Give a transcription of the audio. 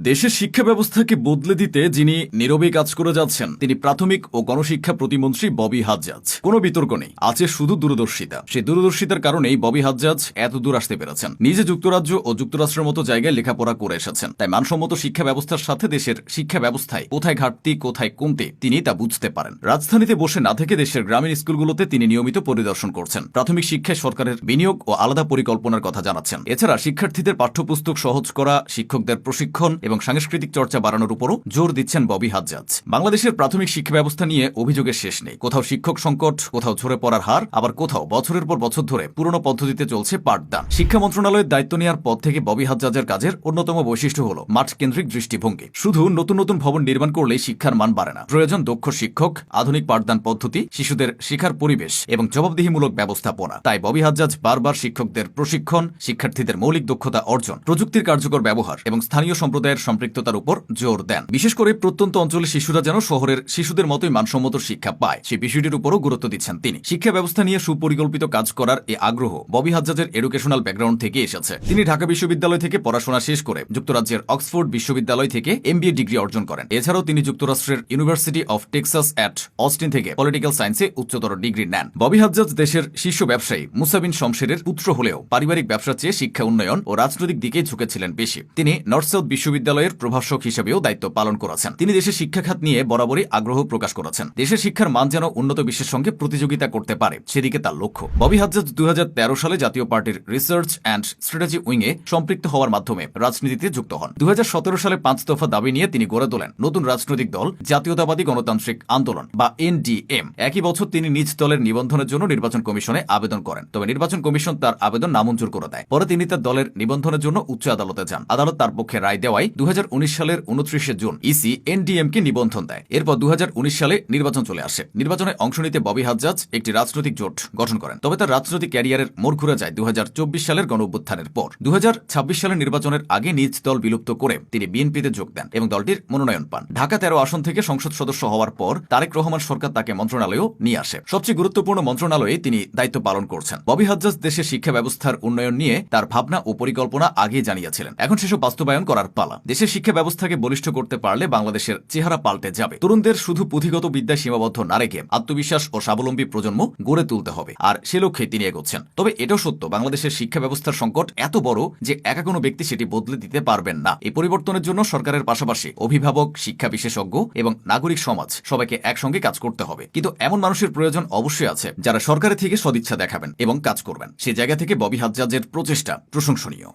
দেশের শিক্ষা ব্যবস্থাকে বদলে দিতে যিনি নীরবে কাজ করে যাচ্ছেন তিনি প্রাথমিক ও গণশিক্ষা প্রতিমন্ত্রী ববি হাজ্জাজ। কোনো বিতর্ক নেই, আছে শুধু দূরদর্শিতা। সেই দূরদর্শিতার কারণেই ববি হাজ্জাজ এত দূর আসতে পেরেছেন। নিজে যুক্তরাজ্য ও যুক্তরাষ্ট্রের মতো জায়গায় লেখাপড়া করে এসেছেন, তাই মানসম্মত শিক্ষা ব্যবস্থার সাথে দেশের শিক্ষা ব্যবস্থায় কোথায় ঘাটতি কোথায় কমতে তিনি তা বুঝতে পারেন। রাজধানীতে বসে না থেকে দেশের গ্রামীণ স্কুলগুলোতে তিনি নিয়মিত পরিদর্শন করছেন, প্রাথমিক শিক্ষায় সরকারের বিনিয়োগ ও আলাদা পরিকল্পনার কথা জানাচ্ছেন। এছাড়া শিক্ষার্থীদের পাঠ্যপুস্তক সহজ করা, শিক্ষকদের প্রশিক্ষণ এবং সাংস্কৃতিক চর্চা বাড়ানোর উপরও জোর দিচ্ছেন ববি হাজ্জাজ। বাংলাদেশের প্রাথমিক শিক্ষা ব্যবস্থা নিয়ে অভিযোগের শেষ নেই। কোথাও শিক্ষক সংকট, কোথাও ঝরে পড়ার হার, আবার কোথাও বছরের পর বছর ধরে পুরনো পদ্ধতিতে চলছে পাঠদান। শিক্ষা মন্ত্রণালয়ের দায়িত্ব নেওয়ার পর থেকে ববি হাজ্জাজের কাজের অন্যতম বৈশিষ্ট্য হল মাঠ কেন্দ্রিক দৃষ্টিভঙ্গি। শুধু নতুন নতুন ভবন নির্মাণ করলেই শিক্ষার মান বাড়ে না, প্রয়োজন দক্ষ শিক্ষক, আধুনিক পাঠদান পদ্ধতি, শিশুদের শিক্ষার পরিবেশ এবং জবাবদিহিমূলক ব্যবস্থাপনা। তাই ববি হাজ্জাজ বারবার শিক্ষকদের প্রশিক্ষণ, শিক্ষার্থীদের মৌলিক দক্ষতা অর্জন, প্রযুক্তির কার্যকর ব্যবহার এবং স্থানীয় সম্প্রদায়ের সম্পৃক্ততার উপর জোর দেন। বিশেষ করে প্রত্যন্ত অঞ্চলের শিশুরা যেন শহরের শিশুদের মতোই মানসম্মত শিক্ষা পায়, সেই বিষয়টির উপরও গুরুত্ব দিচ্ছেন তিনি। শিক্ষা ব্যবস্থা নিয়ে সুপরিকল্পিত কাজ করার এই আগ্রহ ববি হাজ্জাজের এডুকেশনাল ব্যাকগ্রাউন্ড থেকে এসেছে। তিনি ঢাকা বিশ্ববিদ্যালয় থেকে পড়াশোনা শেষ করে যুক্তরাজ্যের অক্সফোর্ড বিশ্ববিদ্যালয় থেকে MBA ডিগ্রি অর্জন করেন। এছাড়াও তিনি যুক্তরাষ্ট্রের university of Texas at Austin থেকে পলিটিক্যাল সায়েন্সে উচ্চতর ডিগ্রি নেন। ববি হাজ্জাজ দেশের শীর্ষ ব্যবসায়ী মুসা বিন শমশেরের পুত্র হলেও পারিবারিক ব্যবসার চেয়ে শিক্ষা উন্নয়ন ও রাজনৈতিক দিকে ঝুঁকেছিলেন বেশি। তিনি নর্থ সাউথ বিশ্ববিদ্যালয়ের প্রভাষক হিসেবেও দায়িত্ব পালন করেছেন। তিনি দেশের শিক্ষা খাত নিয়ে বরাবরই আগ্রহ প্রকাশ করেছেন। দেশের শিক্ষার মান যেন উন্নত বিশ্বের সঙ্গে প্রতিযোগিতা করতে পারে, সেদিকে তার লক্ষ্য। ববি হাজ্জাজ 2013 সালে জাতীয় পার্টির রিসার্চ অ্যান্ড স্ট্র্যাটেজি উইংয়ে সম্পৃক্ত হওয়ার মাধ্যমে রাজনীতিতে যুক্ত হন। 2017 সালে 5 দফা দাবি নিয়ে তিনি গড়ে তোলেন নতুন রাজনৈতিক দল জাতীয়তাবাদী গণতান্ত্রিক আন্দোলন বা NDM। একই বছর তিনি নিজ দলের নিবন্ধনের জন্য নির্বাচন কমিশনে আবেদন করেন, তবে নির্বাচন কমিশন তার আবেদন নামঞ্জুর করে দেয়। পরে তিনি তার দলের নিবন্ধনের জন্য উচ্চ আদালতে যান। আদালত তার পক্ষে রায় দেওয়ায় 2019 সালের 29 জুন ইসি NDM কে নিবন্ধন দেয়। এরপর 2019 সালে নির্বাচন চলে আসে। নির্বাচনে অংশ নিতে ববি হাজ্জাজ একটি রাজনৈতিক জোট গঠন করেন, তবে তার রাজনৈতিক ক্যারিয়ারের মোড় ঘুরে যায় 2024 সালের গণঅভ্যুত্থানের পর। 2026 সালের নির্বাচনের আগে নিজ দল বিলুপ্ত করে তিনি বিএনপিতে যোগ দেন এবং দলটির মনোনয়ন পান। ঢাকা 13 আসন থেকে সংসদ সদস্য হওয়ার পর তারেক রহমান সরকার তাকে মন্ত্রণালয়েও নিয়ে আসে। সবচেয়ে গুরুত্বপূর্ণ মন্ত্রণালয়ে তিনি দায়িত্ব পালন করছেন। ববি হাজ্জাজ দেশের শিক্ষা ব্যবস্থার উন্নয়ন নিয়ে তার ভাবনা ও পরিকল্পনা আগেই জানিয়েছিলেন। এখন সেসব বাস্তবায়ন করার পালা। দেশের শিক্ষা ব্যবস্থাকে বলিষ্ঠ করতে পারলে বাংলাদেশের চেহারা পাল্টে যাবে। তরুণদের শুধু পুঁথিগত বিদ্যায় সীমাবদ্ধ না রেখে আত্মবিশ্বাস ও স্বাবলম্বী প্রজন্ম গড়ে তুলতে হবে, আর সে লক্ষ্যে তিনি এগোচ্ছেন। তবে এটাও সত্য, বাংলাদেশের শিক্ষা ব্যবস্থার সংকট এত বড় যে একা কোনো ব্যক্তি সেটি বদলে দিতে পারবেন না। এই পরিবর্তনের জন্য সরকারের পাশাপাশি অভিভাবক, শিক্ষা বিশেষজ্ঞ এবং নাগরিক সমাজ সবাইকে একসঙ্গে কাজ করতে হবে। কিন্তু এমন মানুষের প্রয়োজন অবশ্যই আছে যারা সরকারের থেকে সদিচ্ছা দেখাবেন এবং কাজ করবেন। সে জায়গা থেকে ববি হাজ্জাজের প্রচেষ্টা প্রশংসনীয়।